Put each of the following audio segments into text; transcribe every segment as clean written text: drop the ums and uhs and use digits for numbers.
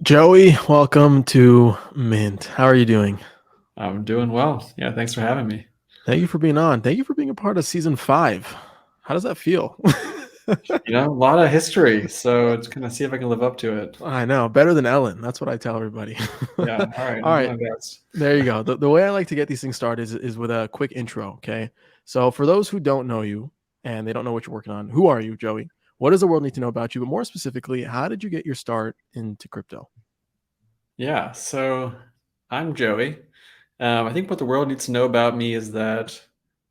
Joey, welcome to Mint. How are you doing? I'm doing well. Yeah, thanks for having me. Thank you for being on. Thank you for being a part of season 5. How does that feel? A lot of history, so it's gonna see if I can live up to it. I know, better than Ellen. That's what I tell everybody. Yeah, all right, All I'll do right, my best. there you go. The way I like to get these things started is with a quick intro, okay? So, for those who don't know you and they don't know what you're working on, who are you, Joey? What does the world need to know about you? But more specifically, how did you get your start into crypto? Yeah, so I'm Joey. I think what the world needs to know about me is that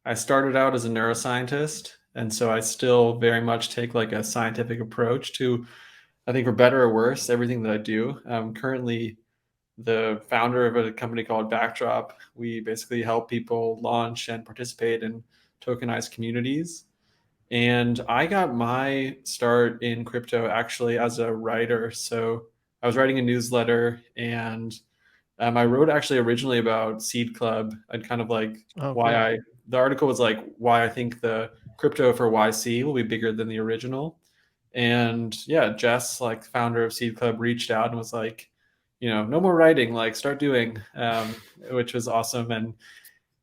I started out as a neuroscientist, and so I still very much take like a scientific approach to, I think for better or worse, everything that I do. I'm currently the founder of a company called Backdrop. We basically help people launch and participate in tokenized communities. And I got my start in crypto actually as a writer. So I was writing a newsletter, and I wrote actually originally about Seed Club and kind of like Oh, why cool. the article was like why I think the crypto for YC will be bigger than the original. And yeah, Jess, like founder of Seed Club, reached out and was like, no more writing, like start doing, which was awesome.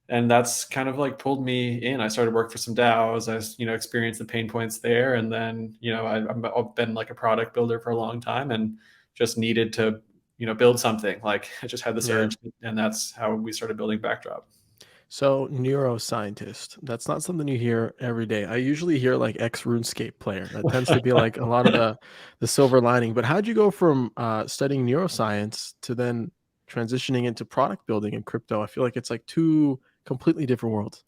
And that's kind of like pulled me in. I started work for some DAOs. Experienced the pain points there, and then I've been like a product builder for a long time, and just needed to build something. Like I just had this Yeah. urge, and that's how we started building Backdrop. So, neuroscientist, that's not something you hear every day. I usually hear like ex RuneScape player. That tends to be like a lot of the silver lining. But how'd you go from studying neuroscience to then transitioning into product building in crypto? I feel like it's like two completely different worlds.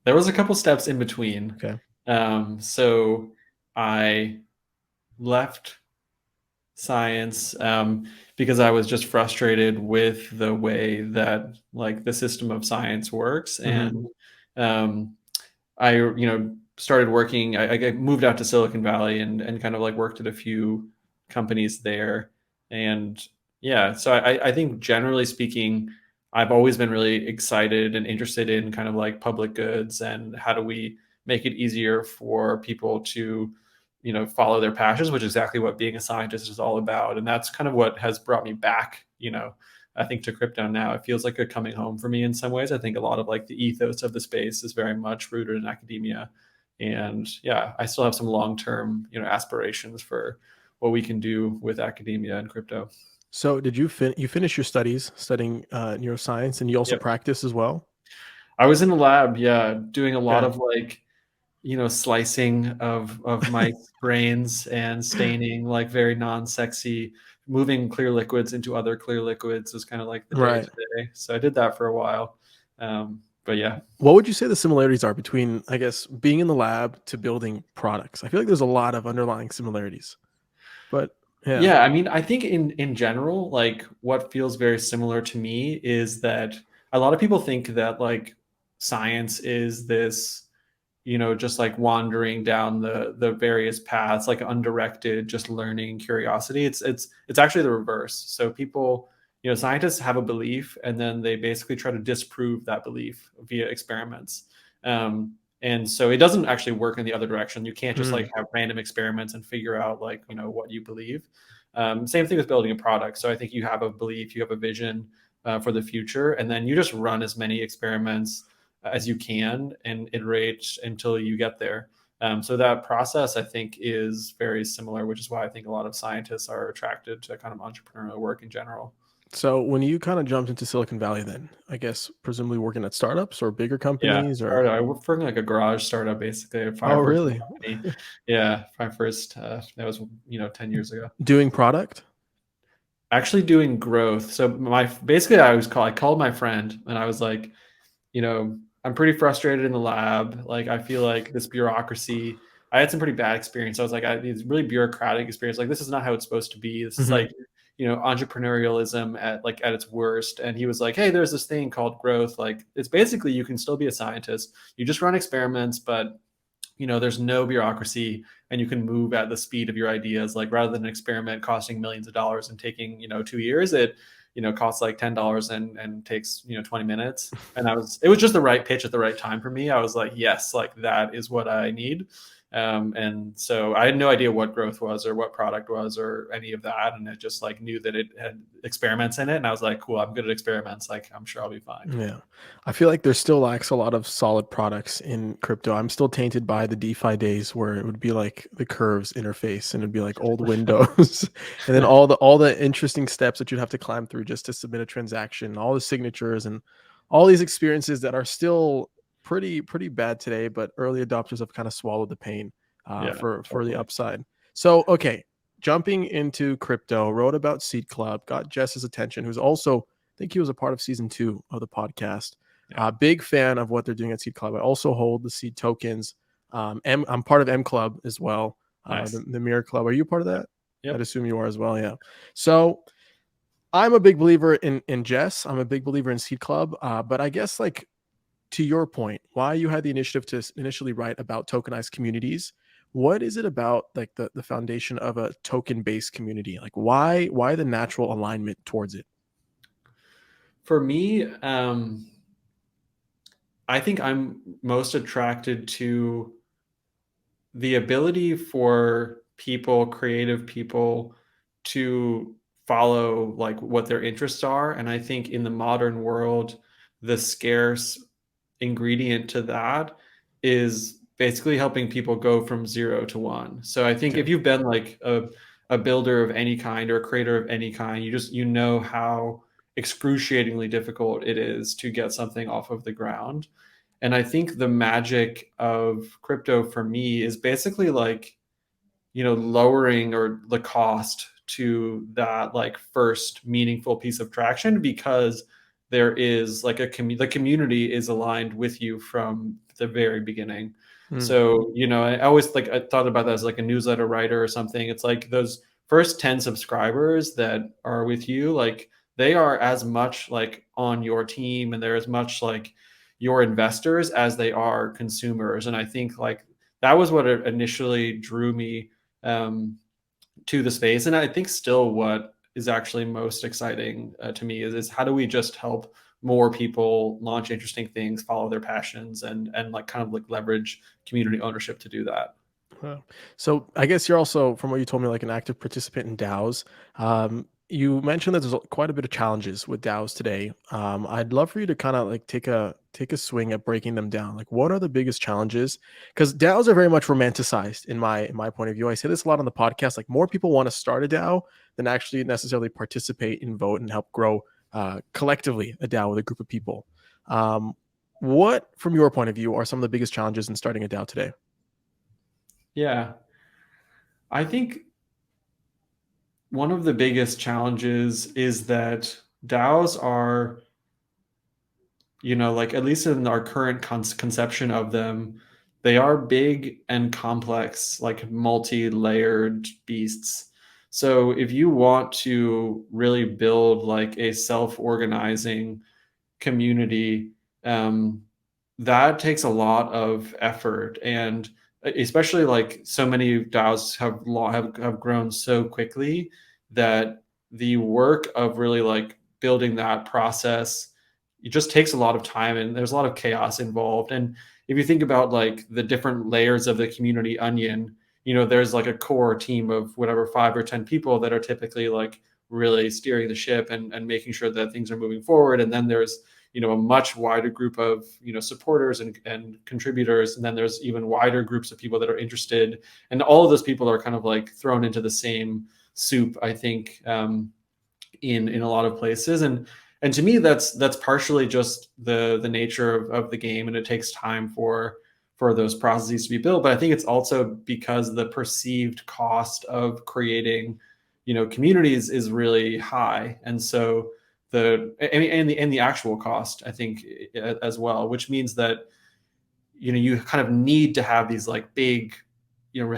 There was a couple steps in between. Okay. So I left science because I was just frustrated with the way that like the system of science works. Hmm. And I started working. I moved out to Silicon Valley and kind of like worked at a few companies there. And yeah, so I think generally speaking, I've always been really excited and interested in kind of like public goods and how do we make it easier for people to follow their passions, which is exactly what being a scientist is all about. And that's kind of what has brought me back, I think, to crypto now. It feels like a coming home for me in some ways. I think a lot of like the ethos of the space is very much rooted in academia. And yeah, I still have some long-term, aspirations for what we can do with academia and crypto. So, did you finish your studies studying neuroscience, and you also Yep. practice as well? I was in the lab, yeah, doing a lot Okay. of like slicing of my brains and staining like very non-sexy, moving clear liquids into other clear liquids was kind of like the day Right. to day. So I did that for a while. But yeah. What would you say the similarities are between, I guess, being in the lab to building products? I feel like there's a lot of underlying similarities, but yeah. Yeah, I mean, I think in general, like what feels very similar to me is that a lot of people think that like science is this, just like wandering down the various paths, like undirected, just learning curiosity. It's actually the reverse. So people, scientists have a belief, and then they basically try to disprove that belief via experiments. And so it doesn't actually work in the other direction. You can't just like Mm. have random experiments and figure out like what you believe. Same thing with building a product. So I think you have a belief, you have a vision for the future, and then you just run as many experiments as you can and iterate until you get there. So that process, I think, is very similar, which is why I think a lot of scientists are attracted to kind of entrepreneurial work in general. So when you kind of jumped into Silicon Valley, then I guess presumably working at startups or bigger Yeah, companies, or started. I worked for like a garage startup, basically a oh, fireproofing really? company. Yeah, my first. That was 10 years ago. Doing product? Actually, doing growth. So my basically, I called my friend and I was like, I'm pretty frustrated in the lab. Like, I feel like this bureaucracy, I had some pretty bad experience. I was like, it's really bureaucratic experience. Like, this is not how it's supposed to be. This is Hmm. like, entrepreneurialism at its worst. And he was like, hey, there's this thing called growth. Like, it's basically, you can still be a scientist. You just run experiments, but there's no bureaucracy and you can move at the speed of your ideas. Like rather than an experiment costing millions of dollars and taking, 2 years, it, costs like $10 and takes, 20 minutes. And it was just the right pitch at the right time for me. I was like, yes, like that is what I need. And so I had no idea what growth was or what product was or any of that. And I just like knew that it had experiments in it. And I was like, cool, I'm good at experiments. Like, I'm sure I'll be fine. Yeah. I feel like there still lacks a lot of solid products in crypto. I'm still tainted by the DeFi days where it would be like the curves interface and it'd be like old Windows and then all the interesting steps that you'd have to climb through just to submit a transaction, all the signatures and all these experiences that are still pretty bad today, but early adopters have kind of swallowed the pain Yeah, for the totally. upside. So, okay, jumping into crypto, wrote about Seed Club, got Jess's attention, who's also think he was a part of season 2 of the podcast. Yeah. Big fan of what they're doing at Seed Club. I also hold the Seed tokens. I'm part of M Club as well, Nice. the Mirror Club. Are you part of that? I'd Yep. assume you are as well. Yeah. So I'm a big believer in Jess. I'm a big believer in Seed Club. But I guess like to your point, why you had the initiative to initially write about tokenized communities. What is it about like the foundation of a token based community? Like why the natural alignment towards it? For me, I think I'm most attracted to the ability for people, creative people, to follow like what their interests are. And I think in the modern world, the scarce ingredient to that is basically helping people go from 0 to 1. So I think Okay. if you've been like a builder of any kind or a creator of any kind, you know how excruciatingly difficult it is to get something off of the ground. And I think the magic of crypto for me is basically like, lowering or the cost to that like first meaningful piece of traction, because there is like the community is aligned with you from the very beginning. Hmm. So, I always like, I thought about that as like a newsletter writer or something. It's like those first 10 subscribers that are with you, like they are as much like on your team and they're as much like your investors as they are consumers. And I think like that was what initially drew me um, to the space. And I think still what is actually most exciting to me is how do we just help more people launch interesting things, follow their passions, and like kind of like leverage community ownership to do that. Wow. So I guess you're also, from what you told me, like an active participant in DAOs. You mentioned that there's quite a bit of challenges with DAOs today. I'd love for you to kind of like take a swing at breaking them down. Like, what are the biggest challenges? Because DAOs are very much romanticized in my point of view. I say this a lot on the podcast. Like, more people want to start a DAO than actually necessarily participate and vote and help grow collectively a DAO with a group of people. What, from your point of view, are some of the biggest challenges in starting a DAO today? Yeah, I think one of the biggest challenges is that DAOs are, like at least in our current conception of them, they are big and complex, like multi-layered beasts. So if you want to really build like a self-organizing community, um, that takes a lot of effort. And especially like so many DAOs have grown so quickly that the work of really like building that process, it just takes a lot of time and there's a lot of chaos involved. And if you think about like the different layers of the community onion, there's like a core team of whatever 5 or 10 people that are typically like really steering the ship and making sure that things are moving forward. And then there's a much wider group of supporters and contributors, and then there's even wider groups of people that are interested, and all of those people are kind of like thrown into the same soup, I think, in a lot of places. And to me that's partially just the nature of the game, and it takes time for those processes to be built. But I think it's also because the perceived cost of creating communities is really high. And so and the actual cost, I think, as well, which means that you kind of need to have these like big,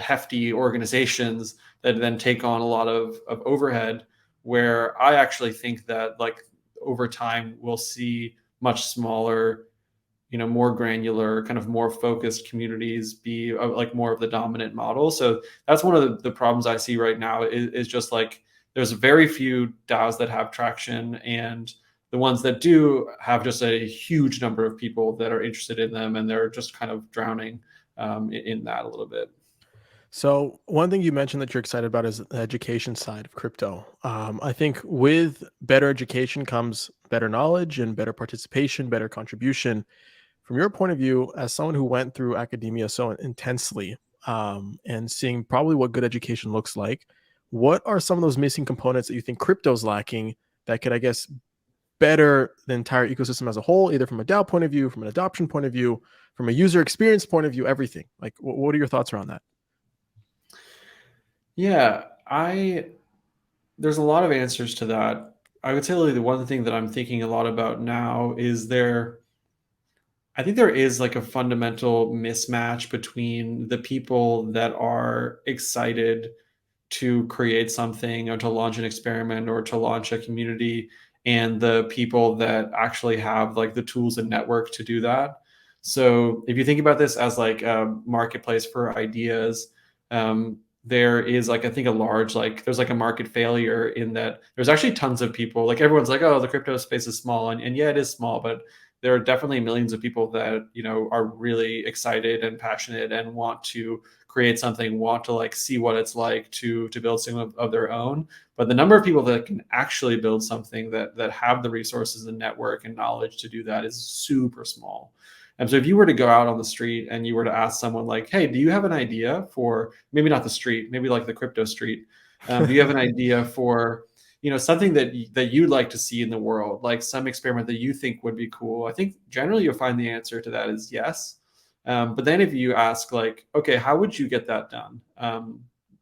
hefty organizations that then take on a lot of overhead. Where I actually think that like over time we'll see much smaller, more granular, kind of more focused communities be like more of the dominant model. So that's one of the problems I see right now is just like there's very few DAOs that have traction, and the ones that do have just a huge number of people that are interested in them, and they're just kind of drowning in that a little bit. So one thing you mentioned that you're excited about is the education side of crypto. I think with better education comes better knowledge and better participation, better contribution. From your point of view, as someone who went through academia so intensely, and seeing probably what good education looks like, what are some of those missing components that you think crypto's lacking that could, I guess, better the entire ecosystem as a whole, either from a DAO point of view, from an adoption point of view, from a user experience point of view, everything? Like, what are your thoughts around that? Yeah, I there's a lot of answers to that. I would say like, the one thing that I'm thinking a lot about now is I think there is like a fundamental mismatch between the people that are excited to create something or to launch an experiment or to launch a community and the people that actually have like the tools and network to do that. So if you think about this as like a marketplace for ideas, there is like I think a large like there's like a market failure in that there's actually tons of people like everyone's like, oh, the crypto space is small, and yeah, it is small, but there are definitely millions of people that are really excited and passionate and want to create something, want to like see what it's like to build something of their own. But the number of people that can actually build something that have the resources and network and knowledge to do that is super small. And so if you were to go out on the street and you were to ask someone like, hey, do you have an idea for maybe not the street, maybe like the crypto street? Do you have an idea for something that you'd like to see in the world, like some experiment that you think would be cool? I think generally you'll find the answer to that is yes. But then if you ask like, okay, how would you get that done?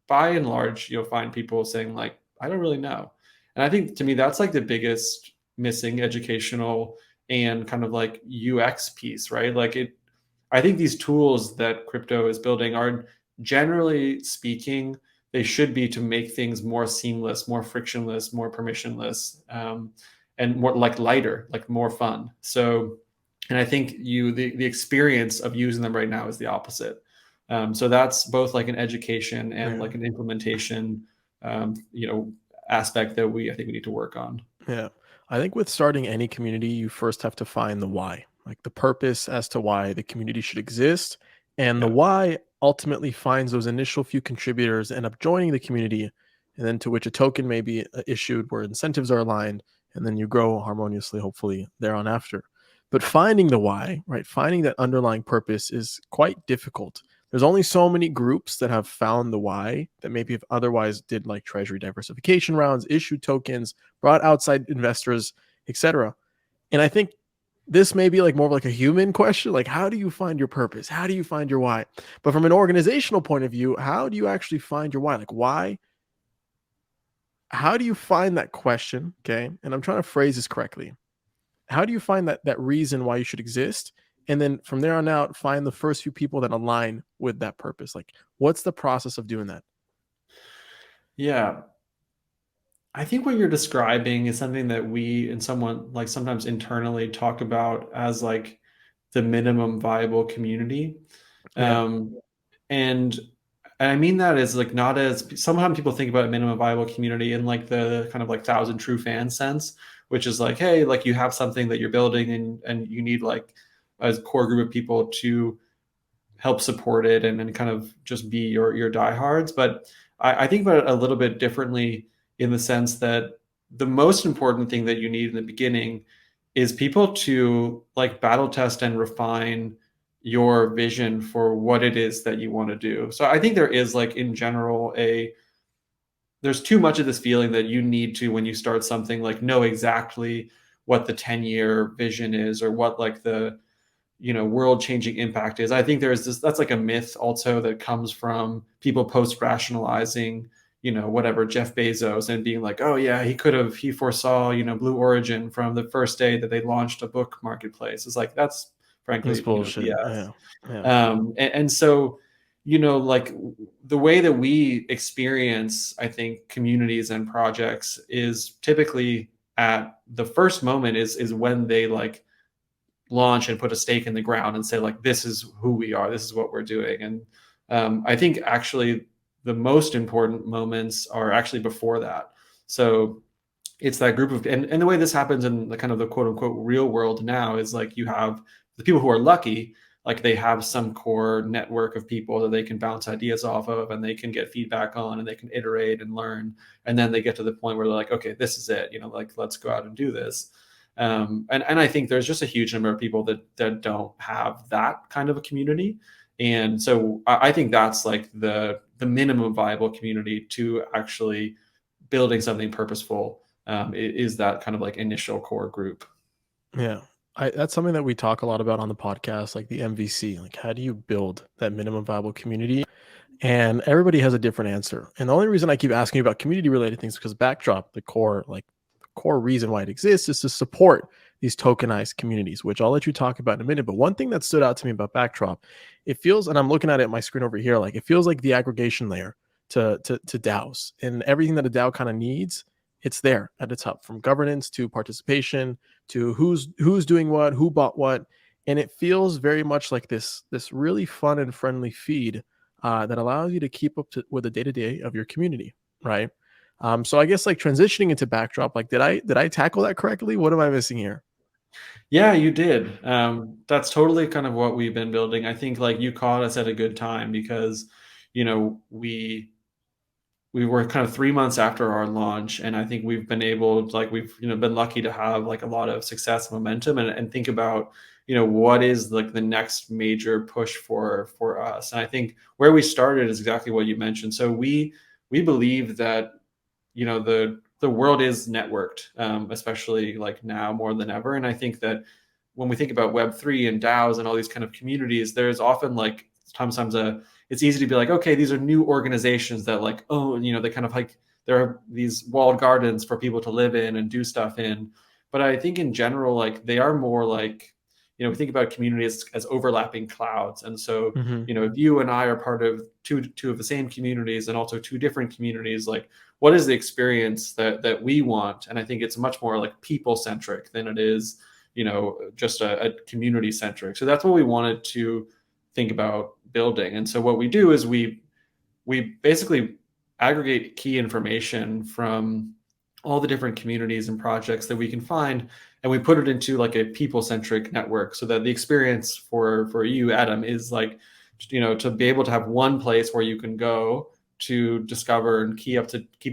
By and large, you'll find people saying like, I don't really know. And I think to me, that's like the biggest missing educational and kind of like UX piece, right? I think these tools that crypto is building are generally speaking, they should be to make things more seamless, more frictionless, more permissionless, and more like lighter, like more fun. So, and I think the experience of using them right now is the opposite. So that's both like an education and Yeah. like an implementation, um, you know, aspect that I think we need to work on. Yeah. I think with starting any community, you first have to find the why, like the purpose as to why the community should exist. And the Yeah. why ultimately finds those initial few contributors, end up joining the community, and then to which a token may be issued where incentives are aligned. And then you grow harmoniously, hopefully, thereon after. But finding the why, right? Finding that underlying purpose is quite difficult. There's only so many groups that have found the why that maybe if otherwise did like treasury diversification rounds, issued tokens, brought outside investors, etc. And I think this may be like more of like a human question, like how do you find your purpose? How do you find your why? But from an organizational point of view, how do you actually find your why? Like why? How do you find that question? Okay, and I'm trying to phrase this correctly. How do you find that reason why you should exist? And then from there on out, find the first few people that align with that purpose. Like, what's the process of doing that? Yeah. I think what you're describing is something that we and someone like sometimes internally talk about as like the minimum viable community. Yeah. Um, and I mean that as like not as sometimes people think about a minimum viable community in like the kind of like thousand true fan sense, which is like, hey, like you have something that you're building and you need like a core group of people to help support it and kind of just be your diehards. But I think about it a little bit differently in the sense that the most important thing that you need in the beginning is people to like battle test and refine your vision for what it is that you want to do. So I think there is like in general there's too much of this feeling that you need to when you start something like know exactly what the 10-year vision is or what like the world changing impact is. I think there's this that's like a myth also that comes from people post rationalizing whatever Jeff Bezos and being like, oh yeah, he foresaw Blue Origin from the first day that they launched a book marketplace. It's like that's That's frankly bullshit. BS. Yeah. Yeah. And so like the way that we experience I think communities and projects is typically at the first moment is when they like launch and put a stake in the ground and say like this is who we are, this is what we're doing. And I think actually the most important moments are actually before that. So it's that group of and the way this happens in the kind of the quote unquote real world now is like you have the people who are lucky like they have some core network of people that they can bounce ideas off of, and they can get feedback on, and they can iterate and learn. And then they get to the point where they're like, okay, this is it, like let's go out and do this. And I think there's just a huge number of people that don't have that kind of a community. And so I think that's like the minimum viable community to actually building something purposeful, is that kind of like initial core group. Yeah. That's something that we talk a lot about on the podcast, like the MVC. Like, how do you build that minimum viable community? And everybody has a different answer. And the only reason I keep asking you about community related things is because Backdrop, the core reason why it exists is to support these tokenized communities, which I'll let you talk about in a minute. But one thing that stood out to me about Backdrop, it feels, and I'm looking at it on my screen over here, like it feels like the aggregation layer to DAOs, and everything that a DAO kind of needs, it's there at the top, from governance to participation to who's doing what, who bought what. And it feels very much like this really fun and friendly feed that allows you to keep up with the day-to-day of your community, right? So I guess like transitioning into Backdrop, like did I tackle that correctly? What am I missing here? Yeah, you did. That's totally kind of what we've been building. I think like you caught us at a good time because, we were kind of 3 months after our launch, and I think we've been able, like we've been lucky to have like a lot of success and momentum, and think about what is like the next major push for us. And I think where we started is exactly what you mentioned. So we believe that the world is networked, especially like now more than ever. And I think that when we think about Web3 and DAOs and all these kind of communities, there's often like sometimes it's easy to be like, okay, these are new organizations that like, oh, they kind of like, there are these walled gardens for people to live in and do stuff in. But I think in general, like they are more like, we think about communities as overlapping clouds. And so, Mm-hmm. if you and I are part of two of the same communities and also two different communities, like what is the experience that we want? And I think it's much more like people centric than it is, just a community centric. So that's what we wanted to think about building. And so what we do is we basically aggregate key information from all the different communities and projects that we can find, and we put it into like a people-centric network, so that the experience for you, Adam, is like, to be able to have one place where you can go to discover and keep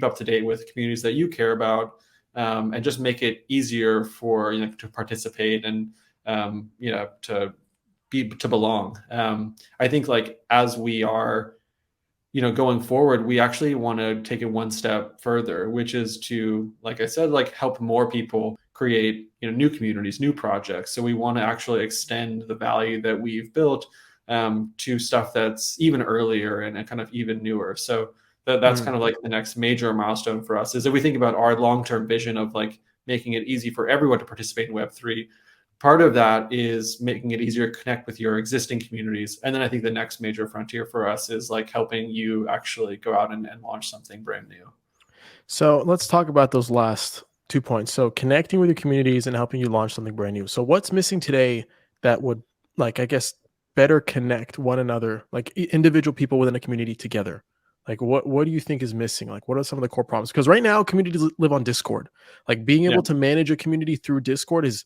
up to date with communities that you care about, and just make it easier for to participate and to belong. I think like as we are going forward, we actually want to take it one step further, which is to, like I said, like help more people create, new communities, new projects. So we want to actually extend the value that we've built, to stuff that's even earlier and kind of even newer. So that's kind of like the next major milestone for us, is that we think about our long-term vision of like making it easy for everyone to participate in Web3. Part of that is making it easier to connect with your existing communities. And then I think the next major frontier for us is like helping you actually go out and launch something brand new. So let's talk about those last 2 points. So connecting with your communities and helping you launch something brand new. So what's missing today that would, like, I guess, better connect one another, like individual people within a community together? Like what do you think is missing? Like what are some of the core problems? Because right now communities live on Discord. Like being Yeah. able to manage a community through Discord is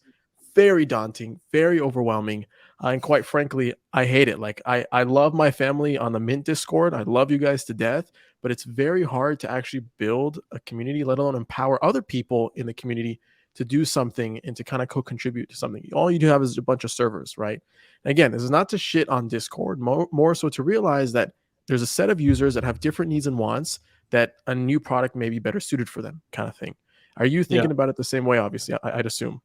very daunting, very overwhelming. And quite frankly, I hate it. Like I love my family on the Mint Discord. I love you guys to death, but it's very hard to actually build a community, let alone empower other people in the community to do something and to kind of co-contribute to something. All you do have is a bunch of servers, right? And again, this is not to shit on Discord, more so to realize that there's a set of users that have different needs and wants, that a new product may be better suited for them, kind of thing. Are you Yeah. thinking about it the same way? Obviously, I'd assume.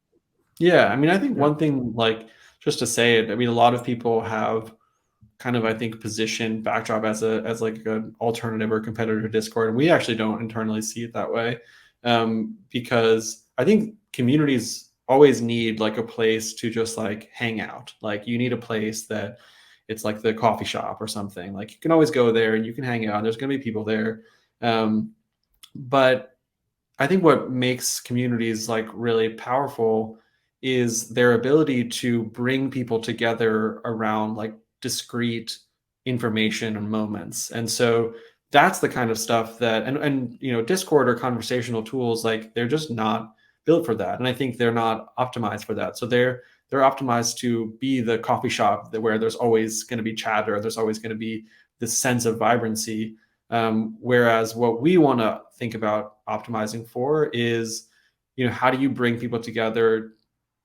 Yeah. I mean, I think Yeah. one thing, like just to say it, I mean, a lot of people have kind of, I think, positioned Backdrop as like an alternative or competitor to Discord. And we actually don't internally see it that way. Because I think communities always need like a place to just like hang out. Like you need a place that it's like the coffee shop or something. Like you can always go there and you can hang out. There's going to be people there. But I think what makes communities like really powerful is their ability to bring people together around like discrete information and moments. And so that's the kind of stuff that, and Discord or conversational tools, like they're just not built for that. And I think they're not optimized for that. So they're optimized to be the coffee shop where there's always going to be chatter, there's always going to be this sense of vibrancy. Whereas what we want to think about optimizing for is, how do you bring people together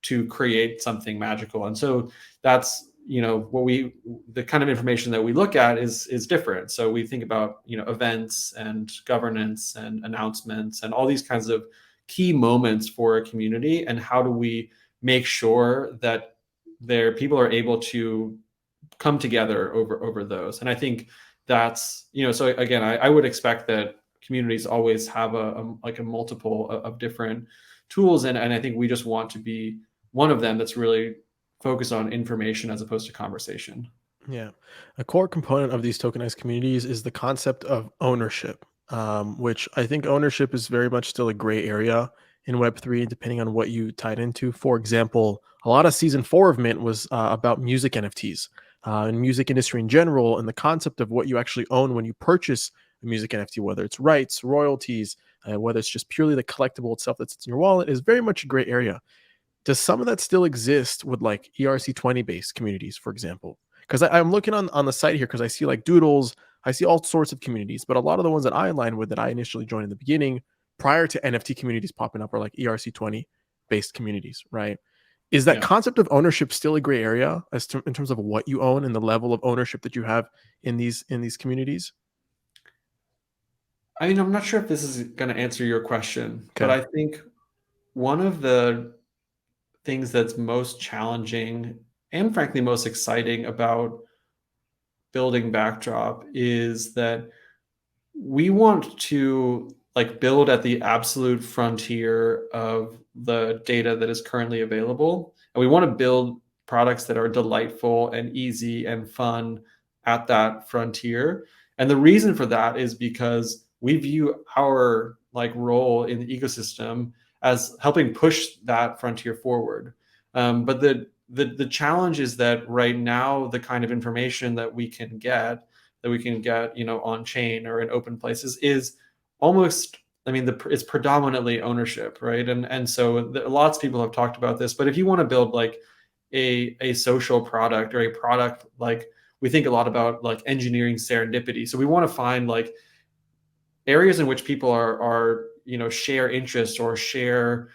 to create something magical? And so that's, the kind of information that we look at is different. So we think about, events and governance and announcements and all these kinds of key moments for a community, and how do we make sure that people are able to come together over those. And I think that's, so again, I would expect that communities always have a multiple of different tools, and I think we just want to be one of them that's really focused on information as opposed to conversation. Yeah. A core component of these tokenized communities is the concept of ownership, which I think ownership is very much still a gray area in Web3, depending on what you tied into. For example, a lot of season 4 of Mint was about music NFTs and music industry in general, and the concept of what you actually own when you purchase a music NFT, whether it's rights, royalties, whether it's just purely the collectible itself that sits in your wallet, is very much a gray area. Does some of that still exist with like ERC20 based communities, for example? Because I'm looking on the site here because I see like Doodles, I see all sorts of communities, but a lot of the ones that I align with that I initially joined in the beginning, prior to NFT communities popping up, are like ERC20 based communities, right? Is that Yeah. concept of ownership still a gray area in terms of what you own and the level of ownership that you have in these communities? I mean, I'm not sure if this is going to answer your question, but Okay. I think one of the things that's most challenging and frankly most exciting about building Backdrop is that we want to like build at the absolute frontier of the data that is currently available, and we want to build products that are delightful and easy and fun at that frontier. And the reason for that is because we view our like role in the ecosystem as helping push that frontier forward. But the challenge is that right now the kind of information that we can get, on chain or in open places is almost, I mean, it's predominantly ownership, right? And so lots of people have talked about this, but if you want to build like a social product or a product, like we think a lot about like engineering serendipity. So we want to find like areas in which people are share interest or share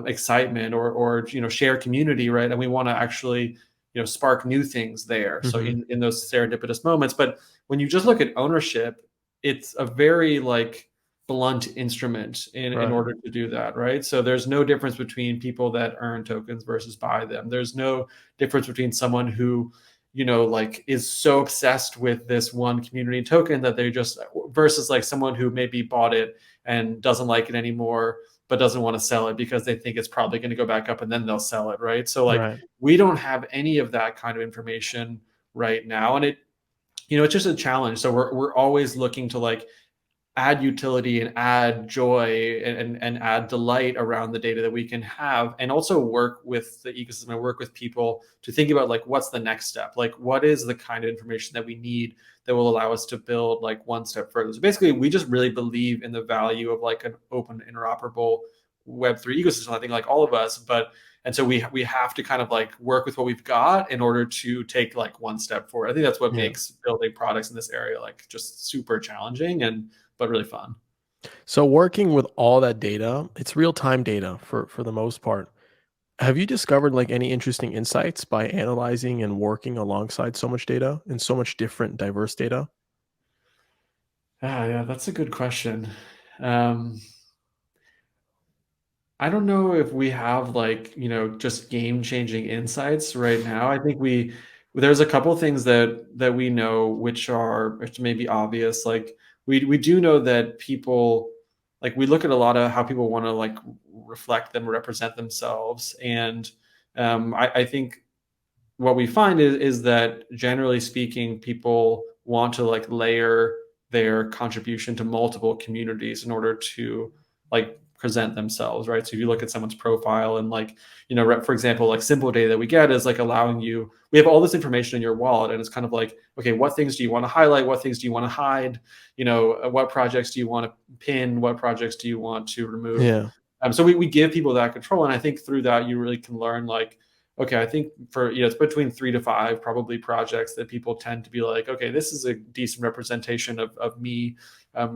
excitement or share community, right? And we want to actually spark new things there. So Hmm. in those serendipitous moments, but when you just look at ownership, it's a very like blunt instrument in Right. order to do that, right? So there's no difference between people that earn tokens versus buy them. There's no difference between someone who like is so obsessed with this one community token that they just, versus like someone who maybe bought it and doesn't like it anymore, but doesn't want to sell it because they think it's probably going to go back up and then they'll sell it, right? So like Right. we don't have any of that kind of information right now, and it's just a challenge. So we're always looking to like add utility and add joy and add delight around the data that we can have, and also work with the ecosystem and work with people to think about like what's the next step, like what is the kind of information that we need that will allow us to build like one step further. So basically we just really believe in the value of like an open interoperable web3 ecosystem, I think, like all of us. But and so we have to kind of like work with what we've got in order to take like one step forward. I think that's what Yeah. makes building products in this area like just super challenging and but really fun. So working with all that data, it's real time data for the most part. Have you discovered like any interesting insights by analyzing and working alongside so much data and so much different diverse data? Yeah, that's a good question. Um, I don't know if we have like, just game-changing insights right now. I think there's a couple things that we know which may be obvious. Like we do know that people, like we look at a lot of how people want to like reflect them, represent themselves. And I think what we find is that generally speaking, people want to like layer their contribution to multiple communities in order to like present themselves, right? So if you look at someone's profile and like, for example, like simple data that we get is like allowing you, we have all this information in your wallet, and it's kind of like, okay, what things do you want to highlight? What things do you want to hide? What projects do you want to pin? What projects do you want to remove? Yeah. So we give people that control. And I think through that, you really can learn like, okay, I think for, it's between 3 to 5 probably projects that people tend to be like, okay, this is a decent representation of me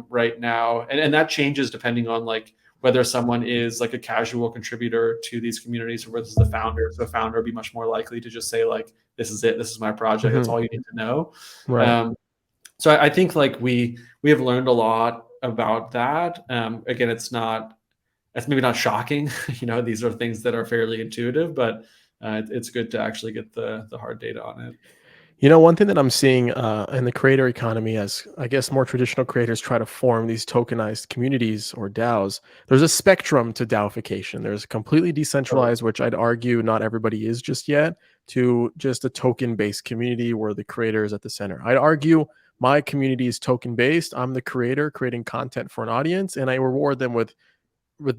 right now. And that changes depending on like whether someone is like a casual contributor to these communities or whether it's the founder. So a founder would be much more likely to just say like, this is it, this is my project, that's Hmm. all you need to know. Right. Um, so I think like we have learned a lot about that. Again, it's maybe not shocking. These are things that are fairly intuitive, but it's good to actually get the hard data on it. One thing that I'm seeing in the creator economy, as I guess more traditional creators try to form these tokenized communities or DAOs, there's a spectrum to DAOification. There's completely Totally. decentralized, which I'd argue not everybody is just yet, to just a token based community where the creator is at the center. I'd argue my community is token based. I'm the creator creating content for an audience, and I reward them with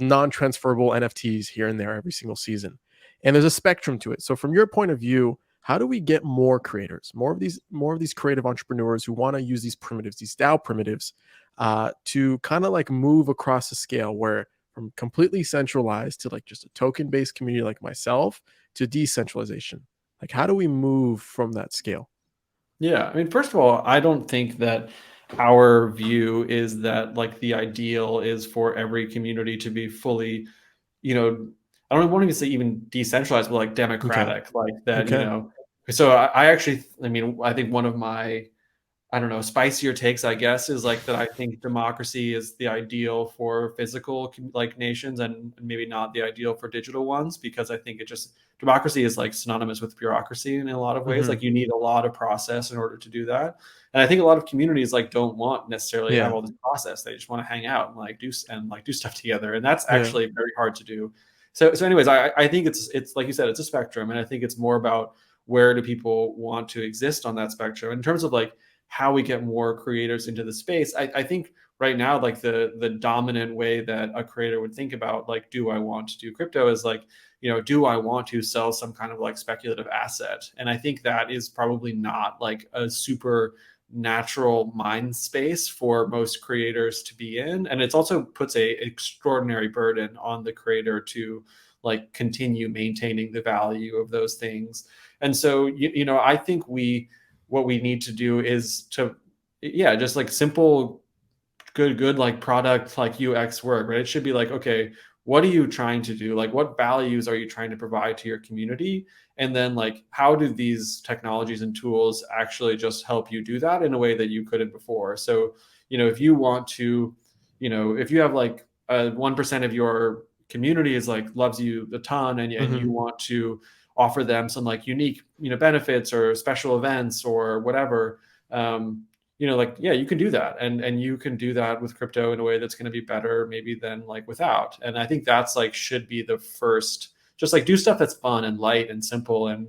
non-transferable NFTs here and there every single season. And there's a spectrum to it. So from your point of view, how do we get more creators, more of these creative entrepreneurs who want to use these primitives, these DAO primitives, to kind of like move across the scale where from completely centralized to like just a token-based community like myself to decentralization? Like, how do we move from that scale? Yeah. I mean, first of all, I don't think that our view is that like the ideal is for every community to be fully, you know, I don't want to say even decentralized, but like Okay. democratic, like that, Okay. So I actually, I mean, I think one of my, I don't know, spicier takes, I guess, is like that I think democracy is the ideal for physical like nations and maybe not the ideal for digital ones, because I think democracy is like synonymous with bureaucracy in a lot of ways. Hmm. Like you need a lot of process in order to do that. And I think a lot of communities like don't want necessarily have Yeah. all this process. They just want to hang out and like do stuff together. And that's Yeah. actually very hard to do. So anyways, I think it's like you said, it's a spectrum. And I think it's more about where do people want to exist on that spectrum in terms of like how we get more creators into the space. I think right now, like the dominant way that a creator would think about like, do I want to do crypto is like, do I want to sell some kind of like speculative asset? And I think that is probably not like a super natural mind space for most creators to be in. And it's also puts a extraordinary burden on the creator to like continue maintaining the value of those things. And so, I think what we need to do is to, yeah, just like simple good like product like UX work, right? It should be like, okay, what are you trying to do? Like what values are you trying to provide to your community? And then like how do these technologies and tools actually just help you do that in a way that you couldn't before? So, if you want to, if you have like 1% of your community is like loves you a ton, and Hmm. you want to offer them some like unique, benefits or special events or whatever, like, yeah, you can do that, and you can do that with crypto in a way that's going to be better maybe than like without. And I think that's like should be the first, just like do stuff that's fun and light and simple, and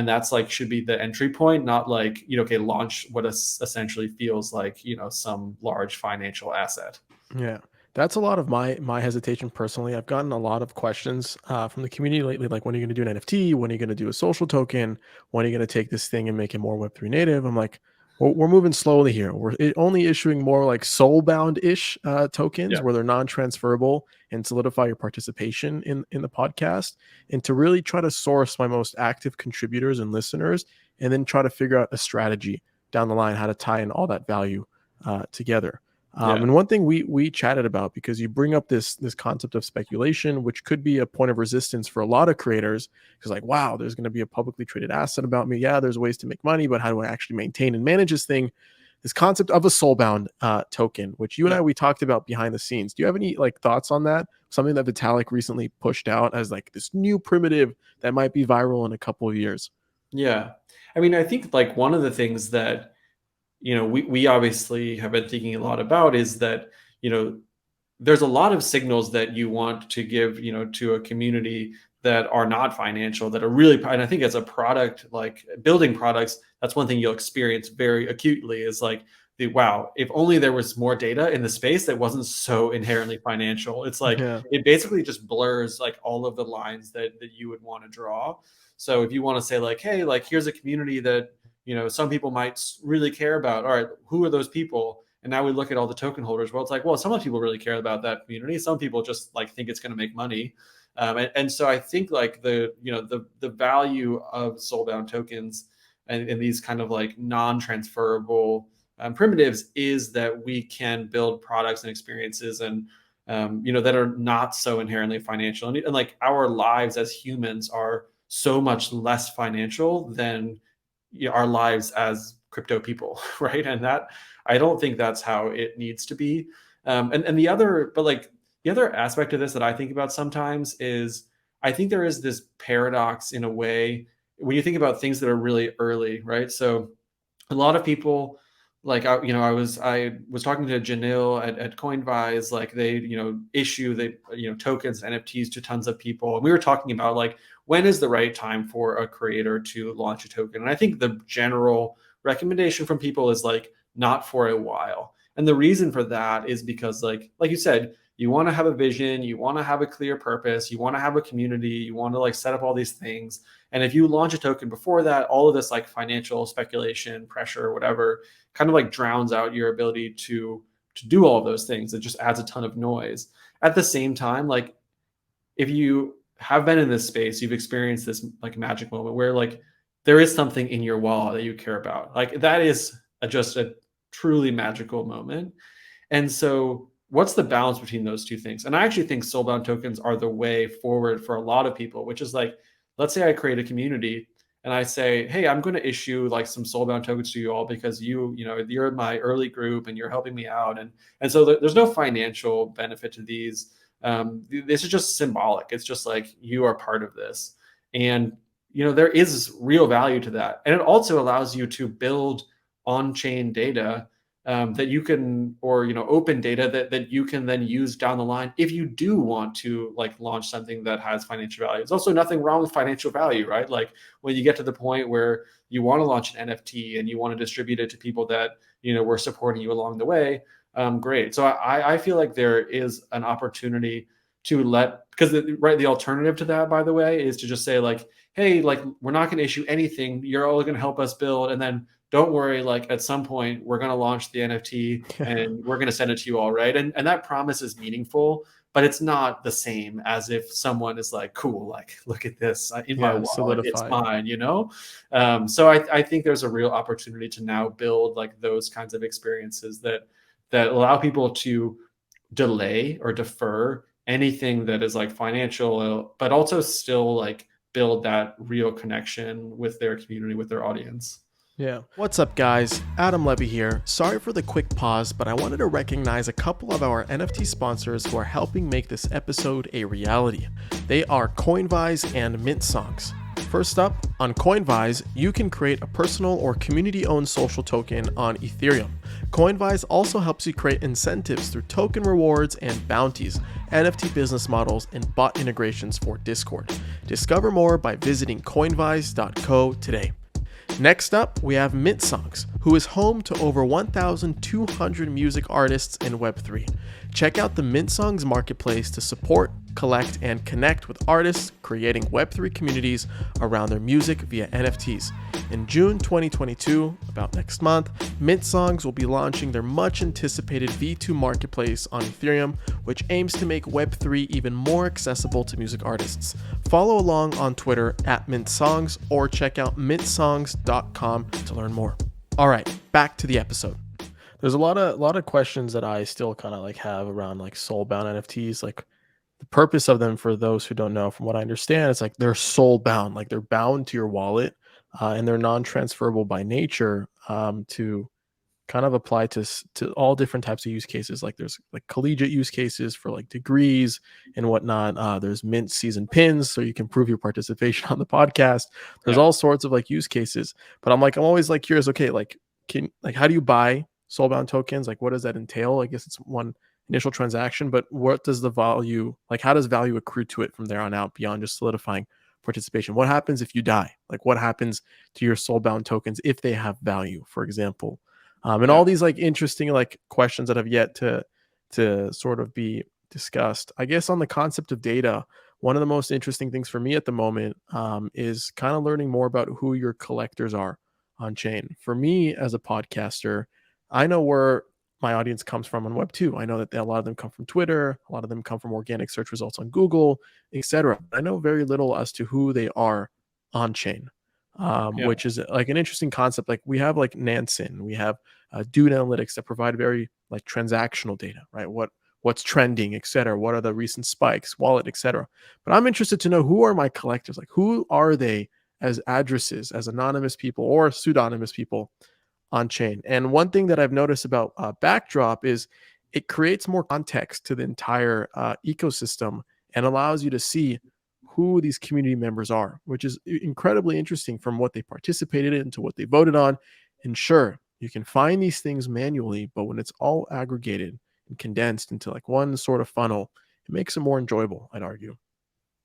that's like should be the entry point, not like, okay, launch what essentially feels like, some large financial asset. Yeah, that's a lot of my hesitation personally. I've gotten a lot of questions from the community lately, like when are you going to do an NFT? When are you going to do a social token? When are you going to take this thing and make it more Web3 native? I'm like, well, we're moving slowly here. We're only issuing more like soulbound ish tokens Yeah. where they're non-transferable and solidify your participation in the podcast, and to really try to source my most active contributors and listeners, and then try to figure out a strategy down the line how to tie in all that value together. Yeah. And one thing we chatted about, because you bring up this concept of speculation, which could be a point of resistance for a lot of creators, because like, wow, there's going to be a publicly traded asset about me. Yeah, there's ways to make money, but how do I actually maintain and manage this thing? This concept of a soulbound token, which you and Yeah. I we talked about behind the scenes. Do you have any like thoughts on that? Something that Vitalik recently pushed out as like this new primitive that might be viral in a couple of years. Yeah. I mean, I think like one of the things that, we obviously have been thinking a lot about is that, you know, there's a lot of signals that you want to give, to a community that are not financial, that are really, and I think as a product, like building products, that's one thing you'll experience very acutely is like wow, if only there was more data in the space that wasn't so inherently financial. It's like, Yeah. it basically just blurs like all of the lines that you would want to draw. So if you want to say like, hey, like here's a community that, some people might really care about. All right, who are those people? And now we look at all the token holders. Well, it's like, well, some people really care about that community. Some people just like think it's going to make money. And so I think like the value of soulbound tokens and these kind of like non-transferable primitives is that we can build products and experiences and that are not so inherently financial, and like our lives as humans are so much less financial than our lives as crypto people, right? And that I don't think that's how it needs to be. And the other, but like the other aspect of this that I think about sometimes is I think there is this paradox in a way when you think about things that are really early, right? So a lot of people like I was talking to Janil at Coinvise, like they issue tokens NFTs to tons of people, and we were talking about like when is the right time for a creator to launch a token. And I think the general recommendation from people is like not for a while, and the reason for that is because like you said, you want to have a vision, you want to have a clear purpose, you want to have a community, you want to like set up all these things. And if you launch a token before that, all of this like financial speculation, pressure, whatever, kind of like drowns out your ability to do all of those things. It just adds a ton of noise. At the same time, like if you have been in this space, you've experienced this like magic moment where like there is something in your wallet that you care about. Like that is just a truly magical moment. And so what's the balance between those two things? And I actually think soulbound tokens are the way forward for a lot of people, which is like, let's say I create a community and I say, hey, I'm going to issue like some soulbound tokens to you all because you're in my early group and you're helping me out. And so there's no financial benefit to these. This is just symbolic. It's just like you are part of this. And there is real value to that. And it also allows you to build on-chain data that you can, or open data that you can then use down the line if you do want to like launch something that has financial value. There's also nothing wrong with financial value, right? Like when you get to the point where you want to launch an NFT and you want to distribute it to people that were supporting you along the way, great. So I feel like there is an opportunity to because the alternative to that, by the way, is to just say like, hey, like we're not going to issue anything, you're all going to help us build, and then don't worry, like at some point we're going to launch the NFT and we're going to send it to you all, right? And that promise is meaningful, but it's not the same as if someone is like, cool, like look at this in my wallet, it's solidified. mine. So I think there's a real opportunity to now build like those kinds of experiences that allow people to delay or defer anything that is like financial, but also still like build that real connection with their community, with their audience. Yeah. What's up, guys? Adam Levy here. Sorry for the quick pause, but I wanted to recognize a couple of our NFT sponsors who are helping make this episode a reality. They are Coinvise and Mint Songs. First up, on Coinvise, you can create a personal or community-owned social token on Ethereum. Coinvise also helps you create incentives through token rewards and bounties, NFT business models, and bot integrations for Discord. Discover more by visiting coinvise.co today. Next up, we have Mint Songs, who is home to over 1,200 music artists in Web3. Check out the Mint Songs marketplace to support, collect, and connect with artists creating Web3 communities around their music via NFTs. In June 2022, about next month, Mint Songs will be launching their much-anticipated V2 marketplace on Ethereum, which aims to make Web3 even more accessible to music artists. Follow along on Twitter @MintSongs or check out mintsongs.com to learn more. All right, back to the episode. There's a lot of questions that I still kind of like have around like soulbound NFTs, like the purpose of them. For those who don't know, from what I understand, it's like they're soul bound, like they're bound to your wallet, and they're non-transferable by nature, to kind of apply to all different types of use cases. Like there's like collegiate use cases for like degrees and whatnot. There's mint season pins so you can prove your participation on the podcast. There's Yeah. all sorts of like use cases. But I'm always like curious, okay, like how do you buy soulbound tokens? Like what does that entail? I guess it's one initial transaction, but what does the value, like how does value accrue to it from there on out beyond just solidifying participation? What happens if you die? Like what happens to your soulbound tokens if they have value, for example? And Yeah. all these like interesting like questions that have yet to sort of be discussed. I guess on the concept of data, one of the most interesting things for me at the moment, is kind of learning more about who your collectors are on chain. For me as a podcaster, I know where my audience comes from on Web 2. I know that a lot of them come from Twitter, a lot of them come from organic search results on Google, etc. I know very little as to who they are on chain, Yeah. which is like an interesting concept. Like we have like Nansen, we have Dune Analytics that provide very like transactional data, right? What's trending, etc. What are the recent spikes, wallet, etc. But I'm interested to know, who are my collectors? Like, who are they as addresses, as anonymous people or pseudonymous people on chain? And one thing that I've noticed about Backdrop is it creates more context to the entire ecosystem and allows you to see who these community members are, which is incredibly interesting from what they participated in to what they voted on. And sure, you can find these things manually, but when it's all aggregated and condensed into like one sort of funnel, it makes it more enjoyable, I'd argue.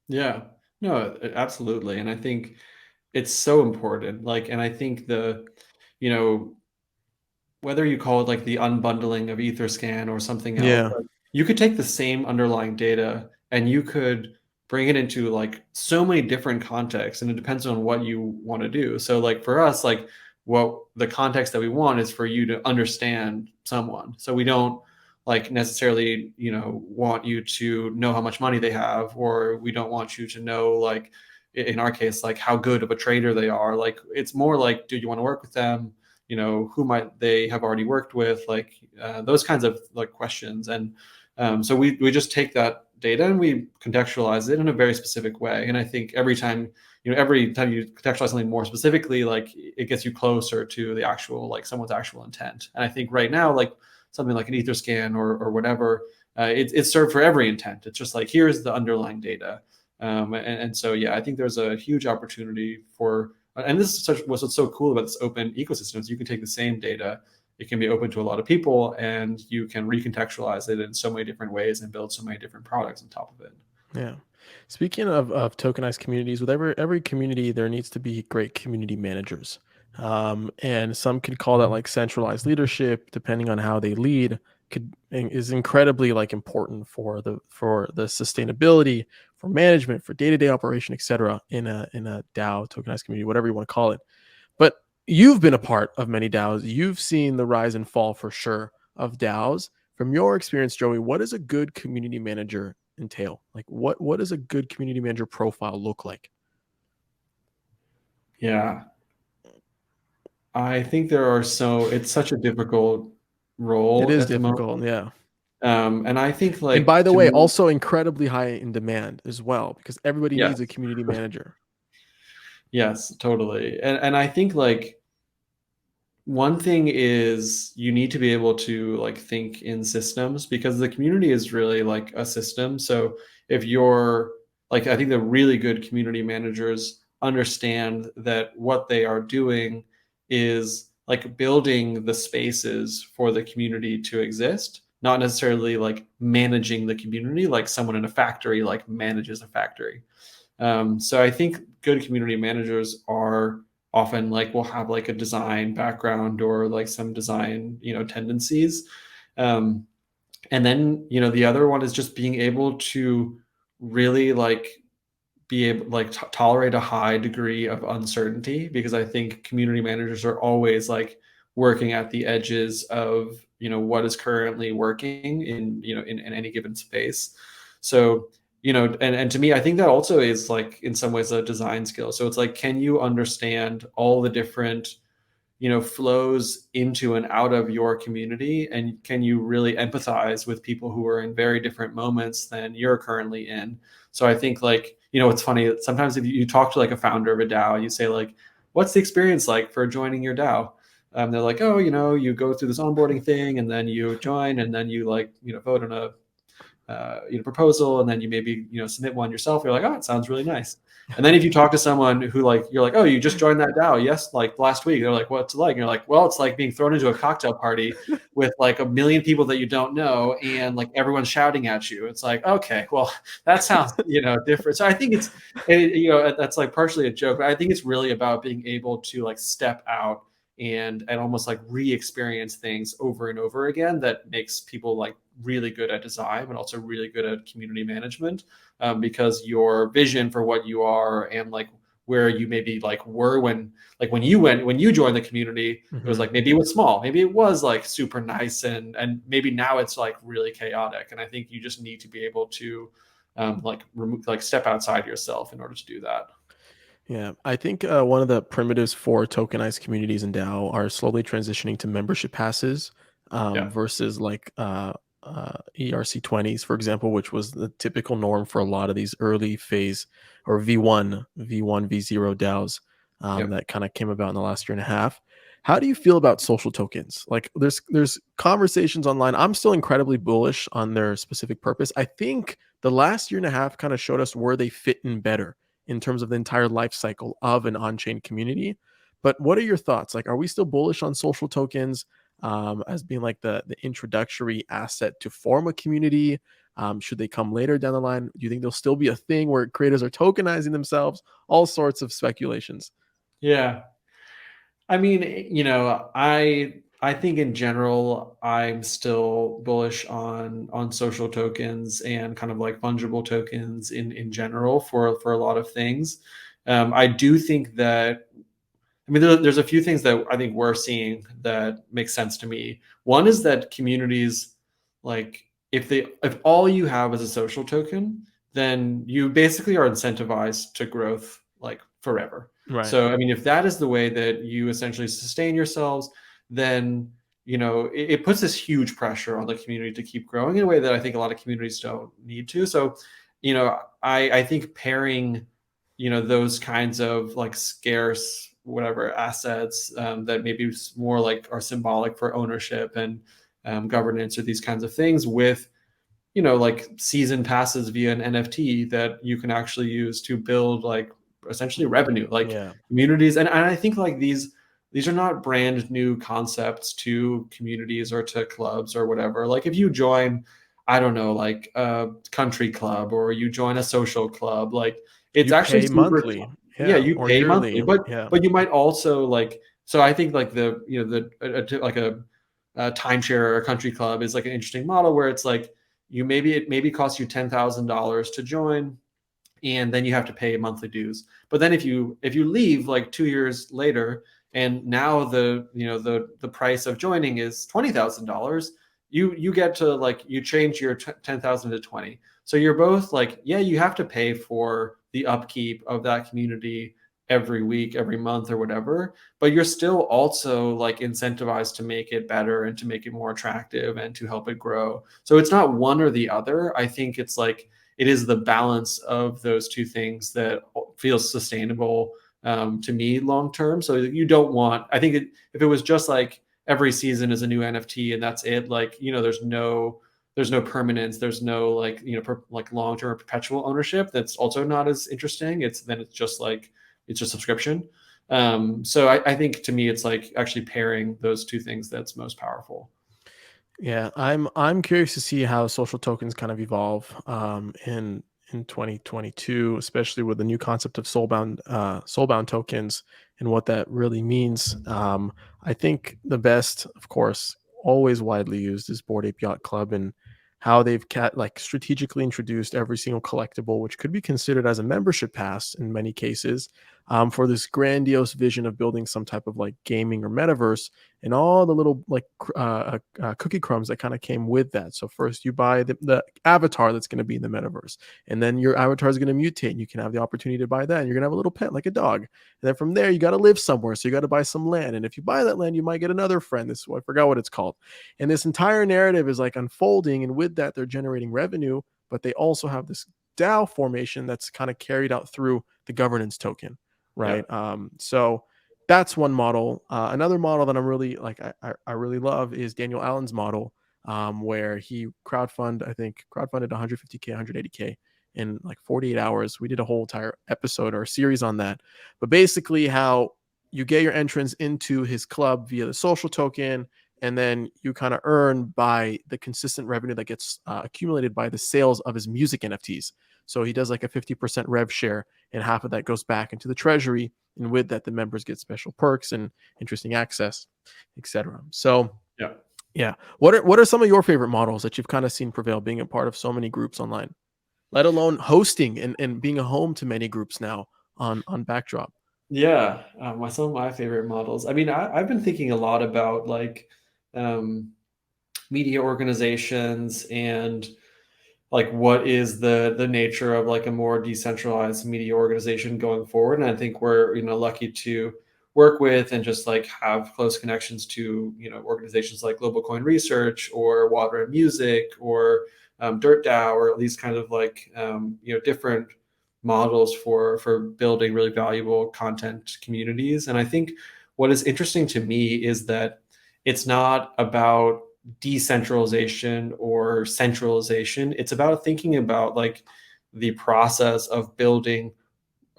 Yeah. No, absolutely. And I think it's so important. Like, and I think you know, whether you call it like the unbundling of Etherscan or something else, Yeah. like, you could take the same underlying data and you could bring it into like so many different contexts, and it depends on what you want to do. So like for us, like what the context that we want is for you to understand someone. So we don't like necessarily, want you to know how much money they have, or we don't want you to know, like in our case, like how good of a trader they are. Like it's more like, do you want to work with them? Who might they have already worked with, like those kinds of like questions. And so we just take that data and we contextualize it in a very specific way. And I think every time you contextualize something more specifically, like it gets you closer to the actual, like someone's actual intent. And I think right now, like something like an Etherscan or whatever, it's served for every intent. It's just like, here's the underlying data. And so, yeah, I think there's a huge opportunity for, and this is what's so cool about this open ecosystem, is you can take the same data, it can be open to a lot of people, and you can recontextualize it in so many different ways and build so many different products on top of it. Yeah. Speaking of tokenized communities, with every community, there needs to be great community managers. And some could call that like centralized leadership, depending on how they lead, is incredibly like important for the sustainability, for management, for day-to-day operation, etc. In a DAO, tokenized community, whatever you want to call it. But you've been a part of many DAOs. You've seen the rise and fall for sure of DAOs. From your experience, Joey, what does a good community manager entail? Like what does a good community manager profile look like? Yeah, I think it's such a difficult It role is at the difficult, moment. yeah. And I think, And by like, the to way, me, also incredibly high in demand as well, because everybody needs a yes, community manager. yes, totally. And I think, like, one thing is you need to be able to like think in systems, because the community is really like a system. So if you're like, I think the really good community managers understand that what they are doing is like building the spaces for the community to exist, not necessarily like managing the community like someone in a factory like manages a factory. So I think good community managers are often like, will have like a design background or like some design, tendencies. Um, and then, the other one is just being able to really like be able like tolerate a high degree of uncertainty, because I think community managers are always like working at the edges of, what is currently working in, in any given space. So, and to me, I think that also is like in some ways a design skill. So it's like, can you understand all the different, flows into and out of your community, and can you really empathize with people who are in very different moments than you're currently in? So I think, like, it's funny, sometimes if you talk to like a founder of a DAO, you say like, what's the experience like for joining your DAO? They're like, oh, you go through this onboarding thing, and then you join, and then you like, vote on a proposal, and then you maybe submit one yourself. You're like, oh, it sounds really nice. And then if you talk to someone who like, you're like, oh, you just joined that DAO, yes, like last week, they're like, what's it like? And you're like, well, it's like being thrown into a cocktail party with like a million people that you don't know, and like everyone's shouting at you. It's like, okay, well, that sounds different. So I think that's like partially a joke, but I think it's really about being able to like step out and almost like re-experience things over and over again, that makes people like really good at design and also really good at community management, because your vision for what you are and like where you maybe like were when you joined the community. It was like maybe it was small, maybe it was like super nice, and maybe now it's like really chaotic. And I think you just need to be able to like step outside yourself in order to do that. Yeah, I think one of the primitives for tokenized communities in DAO are slowly transitioning to membership passes Yeah. versus like ERC20s, for example, which was the typical norm for a lot of these early phase or V1, V0 DAOs Yep. that kind of came about in the last year and a half. How do you feel about social tokens? Like, there's conversations online. I'm still incredibly bullish on their specific purpose. I think the last year and a half kind of showed us where they fit in better in terms of the entire life cycle of an on-chain community. But what are your thoughts? Like, are we still bullish on social tokens as being like the introductory asset to form a community? Should they come later down the line? Do you think there'll still be a thing where creators are tokenizing themselves? All sorts of speculations. Yeah. I mean, I think in general, I'm still bullish on social tokens and kind of like fungible tokens in general for a lot of things. I do think that, I mean, there's a few things that I think we're seeing that make sense to me. One is that communities, like if all you have is a social token, then you basically are incentivized to growth like forever. Right. So I mean, if that is the way that you essentially sustain yourselves, then it puts this huge pressure on the community to keep growing in a way that I think a lot of communities don't need to. So, I think pairing those kinds of like scarce whatever assets that maybe more like are symbolic for ownership and governance or these kinds of things with like season passes via an NFT that you can actually use to build like essentially revenue, like Yeah. communities. And I think like these are not brand new concepts to communities or to clubs or whatever. Like if you join, I don't know, like a country club or you join a social club, like it's You actually pay super. monthly. Yeah, Yeah. you Or pay monthly, yearly. but Yeah. you might also like. So I think like like a timeshare or a country club is like an interesting model where it's like it maybe costs you $10,000 to join, and then you have to pay monthly dues. But then if you leave like 2 years later, and now the price of joining is $20,000, you get to like you change your 10,000 to 20. So you're both like, yeah, you have to pay for the upkeep of that community every week, every month, or whatever, but you're still also like incentivized to make it better and to make it more attractive and to help it grow. So it's not one or the other. I think it's like it is the balance of those two things that feels sustainable to me long term. So you don't want, I think if it was just like every season is a new NFT and that's it, like there's no permanence, there's no like like long term or perpetual ownership. That's also not as interesting. It's just like it's a subscription. So I think to me it's like actually pairing those two things that's most powerful. Yeah, I'm curious to see how social tokens kind of evolve in 2022, especially with the new concept of soulbound tokens and what that really means. I think the best, of course, always widely used is Bored Ape Yacht Club and how they've like strategically introduced every single collectible, which could be considered as a membership pass in many cases, for this grandiose vision of building some type of like gaming or metaverse and all the little like cookie crumbs that kind of came with that. So first you buy the avatar that's going to be in the metaverse, and then your avatar is going to mutate, and you can have the opportunity to buy that. And you're going to have a little pet like a dog, and then from there you got to live somewhere, so you got to buy some land. And if you buy that land, you might get another friend. I forgot what it's called. And this entire narrative is like unfolding, and with that they're generating revenue, but they also have this DAO formation that's kind of carried out through the governance token, Yeah. right? So that's one model. Another model that I'm really like, I really love is Daniel Allen's model, where he crowdfunded 150K, 180K in like 48 hours. We did a whole entire episode or a series on that. But basically, how you get your entrance into his club via the social token, and then you kind of earn by the consistent revenue that gets accumulated by the sales of his music NFTs. So he does like a 50% rev share, and half of that goes back into the treasury. And with that, the members get special perks and interesting access, etc. So Yeah. yeah, what are some of your favorite models that you've kind of seen prevail, being a part of so many groups online, let alone hosting and being a home to many groups now on Backdrop. Yeah, some of my favorite models. I mean, I've been thinking a lot about like um, media organizations and like what is the nature of like a more decentralized media organization going forward. And I think we're lucky to work with and just like have close connections to organizations like Global Coin Research or Water and Music or Dirt DAO, or these kind of like different models for building really valuable content communities. And I think what is interesting to me is that it's not about decentralization or centralization. It's about thinking about like the process of building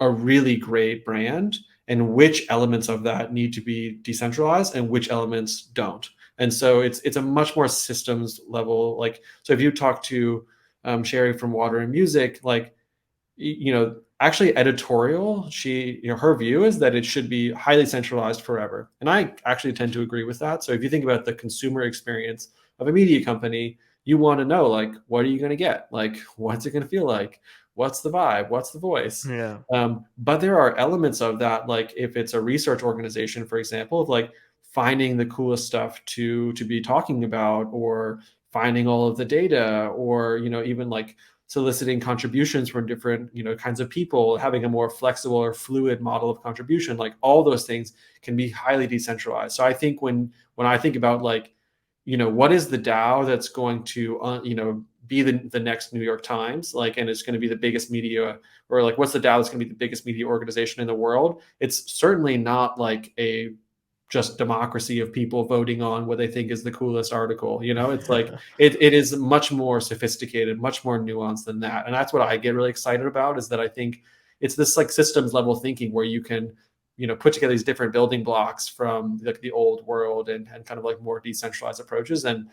a really great brand and which elements of that need to be decentralized and which elements don't. And so it's a much more systems level. Like, so if you talk to Sherry from Water and Music, like, actually editorial, her view is that it should be highly centralized forever. And I actually tend to agree with that. So if you think about the consumer experience of a media company, you want to know, like, what are you going to get? Like, what's it going to feel like? What's the vibe? What's the voice? Yeah. But there are elements of that, like if it's a research organization, for example, of like finding the coolest stuff to be talking about, or finding all of the data, or even like soliciting contributions from different kinds of people, having a more flexible or fluid model of contribution, like all those things can be highly decentralized. So I think when I think about like what is the DAO that's going to be the next New York Times, like, and it's going to be the biggest media, or like what's the DAO that's going to be the biggest media organization in the world, it's certainly not like a just democracy of people voting on what they think is the coolest article. It's like it is much more sophisticated, much more nuanced than that. And that's what I get really excited about, is that I think it's this like systems level thinking where you can put together these different building blocks from like the old world, and kind of like more decentralized approaches, and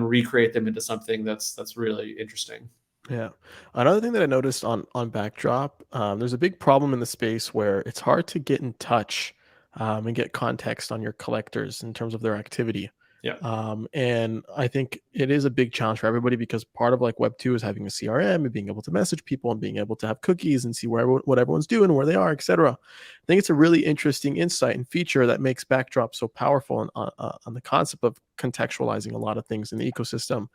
recreate them into something that's really interesting. Yeah. Another thing that I noticed on Backdrop, there's a big problem in the space where it's hard to get in touch and get context on your collectors in terms of their activity. Yeah. And I think it is a big challenge for everybody, because part of like Web 2 is having a CRM and being able to message people and being able to have cookies and see what everyone's doing, where they are, etc. I think it's a really interesting insight and feature that makes Backdrop so powerful on the concept of contextualizing a lot of things in the ecosystem.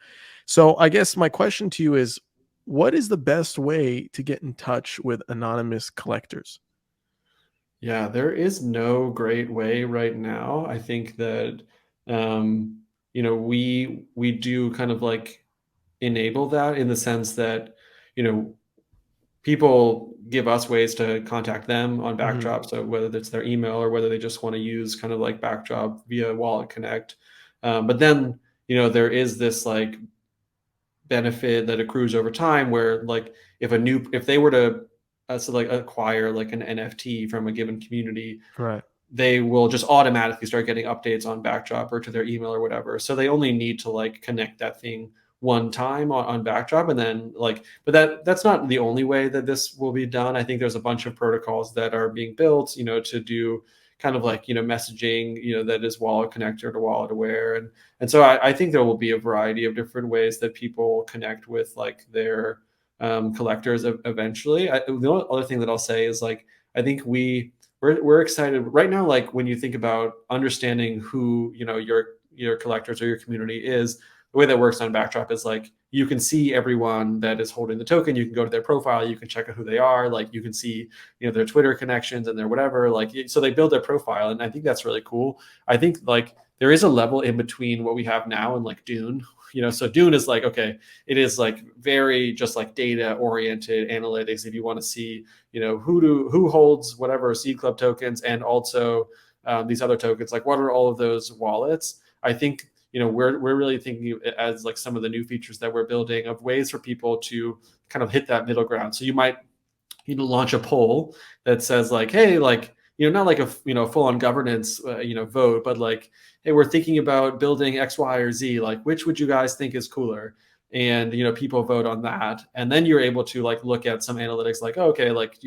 So I guess my question to you is, what is the best way to get in touch with anonymous collectors? Yeah, there is no great way right now. I think that we do kind of like enable that, in the sense that you know people give us ways to contact them on Hmm. Backdrop. So whether it's their email, or whether they just want to use kind of like Backdrop via Wallet Connect. But then there is this like benefit that accrues over time, where like if they were to so like acquire like an NFT from a given community, Right. they will just automatically start getting updates on Backdrop or to their email or whatever. So they only need to like connect that thing one time on Backdrop, and then like, but that's not the only way that this will be done. I think there's a bunch of protocols that are being built, to do kind of like messaging, that is wallet connector to wallet aware, and so I think there will be a variety of different ways that people connect with like their collectors eventually. The only other thing that I'll say is like I think we're excited right now. Like when you think about understanding who your collectors or your community is, the way that works on Backdrop is like you can see everyone that is holding the token. You can go to their profile. You can check out who they are. Like you can see their Twitter connections and their whatever. Like so they build their profile, and I think that's really cool. I think like there is a level in between what we have now and like Dune. So Dune is like, okay, it is like very just like data oriented analytics. If you want to see who holds whatever seed club tokens, and also these other tokens, like what are all of those wallets. I think we're really thinking as like some of the new features that we're building, of ways for people to kind of hit that middle ground. So you might launch a poll that says like, hey, like not like a full on governance vote, but like, hey, we're thinking about building X, Y, or Z, like which would you guys think is cooler? And people vote on that, and then you're able to like look at some analytics, like, oh, okay, like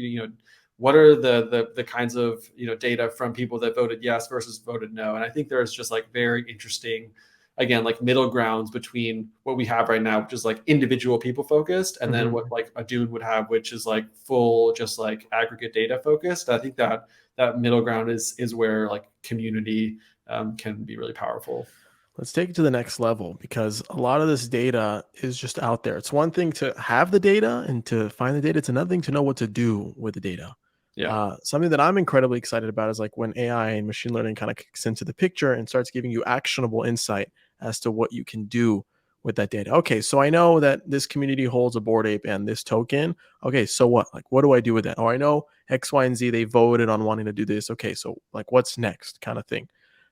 what are the kinds of data from people that voted yes versus voted no. And I think there's just like very interesting again, like middle grounds between what we have right now, which is like individual people focused, and then what like a Dune would have, which is like full, just like aggregate data focused. I think that that middle ground is where like community can be really powerful. Let's take it to the next level, because a lot of this data is just out there. It's one thing to have the data and to find the data. It's another thing to know what to do with the data. Yeah. Something that I'm incredibly excited about is like when AI and machine learning kind of kicks into the picture and starts giving you actionable insight as to what you can do with that data. Okay, so I know that this community holds a Bored Ape and this token. Okay, so what? Like, what do I do with that? Oh, I know X, Y, and Z. They voted on wanting to do this. Okay, so like, what's next? Kind of thing.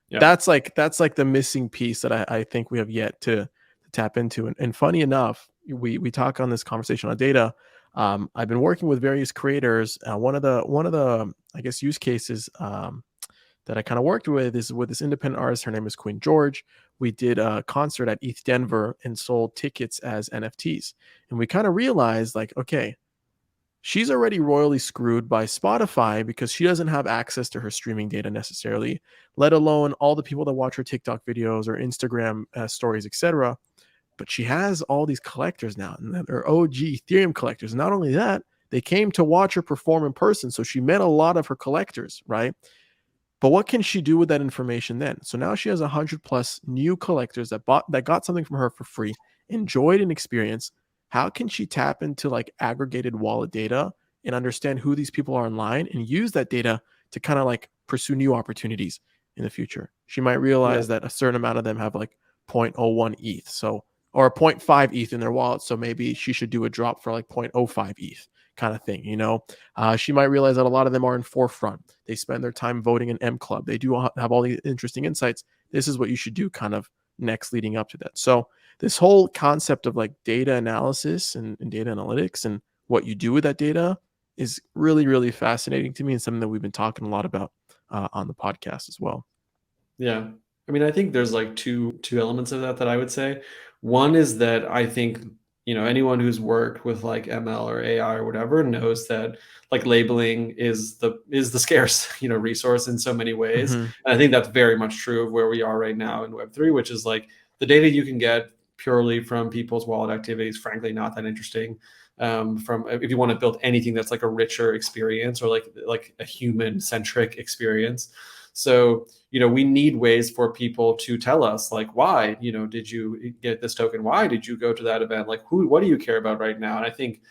Yeah. That's like the missing piece that I think we have yet to tap into. And funny enough, we talk on this conversation on data. I've been working with various creators. One of the I guess use cases that I kind of worked with is with this independent artist. Her name is Quinn George. We did a concert at ETH Denver and sold tickets as NFTs. And we kind of realized like, okay, she's already royally screwed by Spotify because she doesn't have access to her streaming data necessarily, let alone all the people that watch her TikTok videos or Instagram stories, etc. But she has all these collectors now, and they're OG Ethereum collectors. Not only that, they came to watch her perform in person, so she met a lot of her collectors, right? But what can she do with that information then? So now she has 100 plus new collectors that got something from her for free, enjoyed an experience. How can she tap into like aggregated wallet data and understand who these people are online and use that data to kind of like pursue new opportunities in the future? She might Yeah. realize that a certain amount of them have like 0.01 ETH, so or 0.5 ETH in their wallet, so maybe she should do a drop for like 0.05 ETH kind of thing, you know. She might realize that a lot of them are in Forefront. They spend their time voting in M Club. They do have all these interesting insights. This is what you should do kind of next leading up to that. So this whole concept of like data analysis and data analytics and what you do with that data is really, really fascinating to me and something that we've been talking a lot about on the podcast as well. Yeah. I mean, I think there's like two elements of that I would say. One is that I think, anyone who's worked with like ML or AI or whatever knows that like labeling is the scarce, resource in so many ways. Mm-hmm. And I think that's very much true of where we are right now in Web3, which is like the data you can get purely from people's wallet activities, frankly, not that interesting. From if you want to build anything that's like a richer experience or like a human centric experience. So, we need ways for people to tell us like, why, did you get this token? Why did you go to that event? Like what do you care about right now? And I think,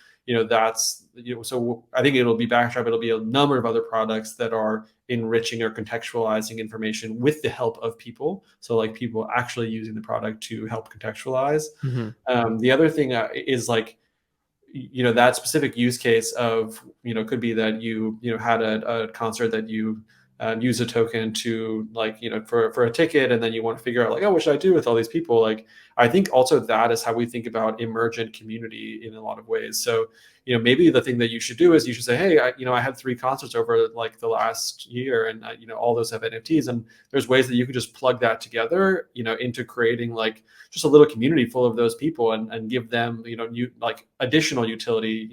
that's, so I think it'll be Backdrop. It'll be a number of other products that are enriching or contextualizing information with the help of people. So like people actually using the product to help contextualize. Mm-hmm. The other thing is like, that specific use case of, could be that you had a concert that you use a token to like, for a ticket, and then you want to figure out like, oh, what should I do with all these people? Like, I think also that is how we think about emergent community in a lot of ways. So, maybe the thing that you should do is you should say, hey, I had 3 concerts over like the last year, and all those have NFTs, and there's ways that you could just plug that together, into creating like just a little community full of those people, and give them, new like additional utility,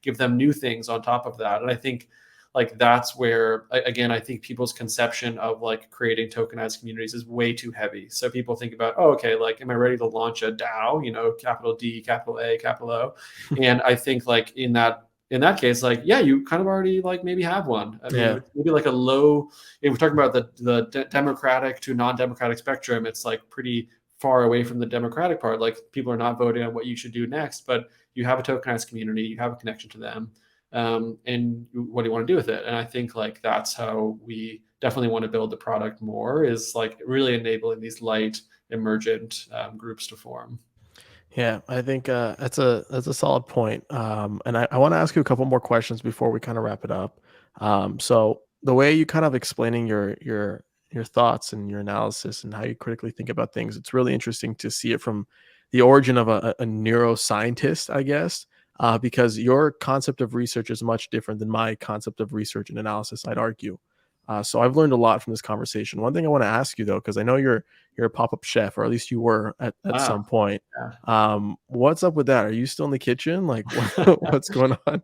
give them new things on top of that. And I think like that's where, again, I think people's conception of like creating tokenized communities is way too heavy. So people think about, oh, okay, like, am I ready to launch a DAO, capital D, capital A, capital O? And I think like in that case, like, yeah, you kind of already like maybe have one. I mean, Yeah. it's maybe like a low, if we're talking about the democratic to non-democratic spectrum, it's like pretty far away from the democratic part. Like people are not voting on what you should do next, but you have a tokenized community, you have a connection to them. And what do you want to do with it? And I think like that's how we definitely want to build the product more, is like really enabling these light emergent groups to form. Yeah, I think that's a solid point. And I want to ask you a couple more questions before we kind of wrap it up. So the way you kind of explaining your thoughts and your analysis and how you critically think about things, it's really interesting to see it from the origin of a neuroscientist, I guess, because your concept of research is much different than my concept of research and analysis, I'd argue. So I've learned a lot from this conversation. One thing I want to ask you though, because I know you're a pop-up chef, or at least you were at Wow. some point. Yeah. What's up with that? Are you still in the kitchen? Like, what's going on?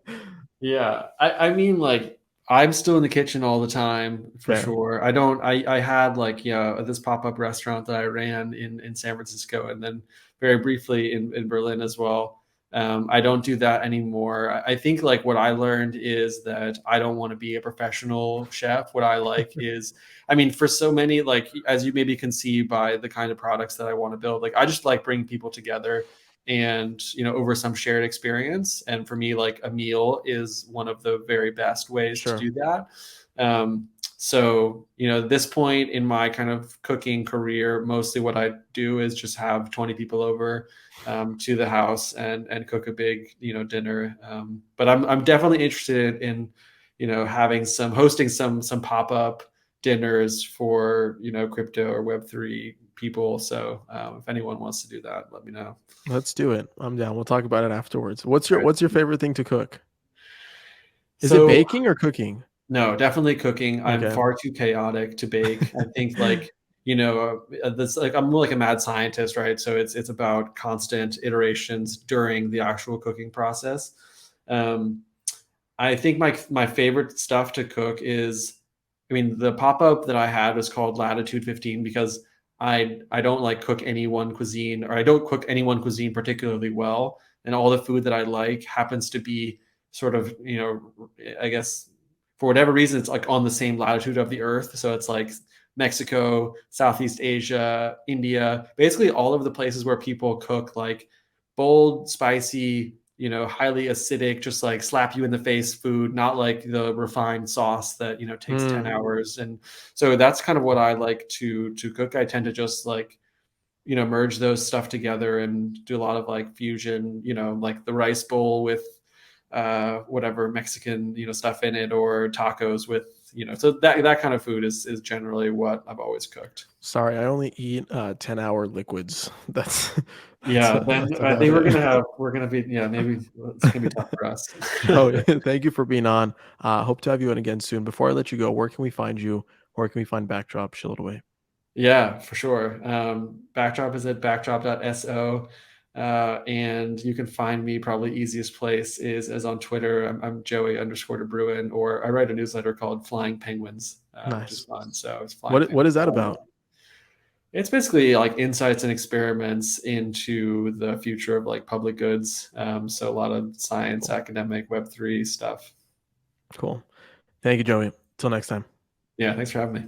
Yeah. I mean, like, I'm still in the kitchen all the time for Fair. sure. I had like, this pop-up restaurant that I ran in San Francisco and then very briefly in Berlin as well. I don't do that anymore. I think like what I learned is that I don't want to be a professional chef. What I like is, I mean, for so many, like as you maybe can see by the kind of products that I want to build, like I just like bringing people together and over some shared experience. And for me, like a meal is one of the very best ways to Sure. do that. So at this point in my kind of cooking career, mostly what I do is just have 20 people over to the house and cook a big dinner. But I'm definitely interested in having some hosting some pop-up dinners for crypto or Web3 people. So if anyone wants to do that, let me know. Let's do it. I'm down. We'll talk about it afterwards. What's All your right. what's your favorite thing to cook? Is it So baking or cooking? no, definitely cooking. I'm Okay. far too chaotic to bake. I think like, this like I'm more like a mad scientist, right? So it's about constant iterations during the actual cooking process. Um, I think my favorite stuff to cook is, I mean, the pop-up that I had was called Latitude 15 because I don't like cook any one cuisine, or I don't cook any one cuisine particularly well, and all the food that I like happens to be sort of, I guess for whatever reason it's like on the same latitude of the earth. So it's like Mexico, Southeast Asia, India, basically all of the places where people cook like bold, spicy, highly acidic, just like slap you in the face food, not like the refined sauce that, takes 10 Mm, hours. And so that's kind of what I like to cook. I tend to just like, merge those stuff together and do a lot of like fusion, like the rice bowl with whatever Mexican, stuff in it, or tacos with, so that kind of food is generally what I've always cooked. sorry, I only eat 10-hour liquids. That's Yeah, then that's I about think it. we're gonna be, yeah, maybe it's gonna be tough for us. No, thank you for being on. Hope to have you on again soon. Before I let you go, where can we find you? Where can we find Backdrop? Chill it away. Yeah, for sure. Backdrop is at backdrop.so. And you can find me, probably easiest place is on Twitter. I'm Joey underscore DeBruin, or I write a newsletter called Flying Penguins, which is Nice. fun. So it's What is that flyingpenguins.com. about? It's basically like insights and experiments into the future of like public goods. So a lot of science, Cool. academic, Web3 stuff. Cool. Thank you, Joey. Till next time. Yeah, thanks for having me.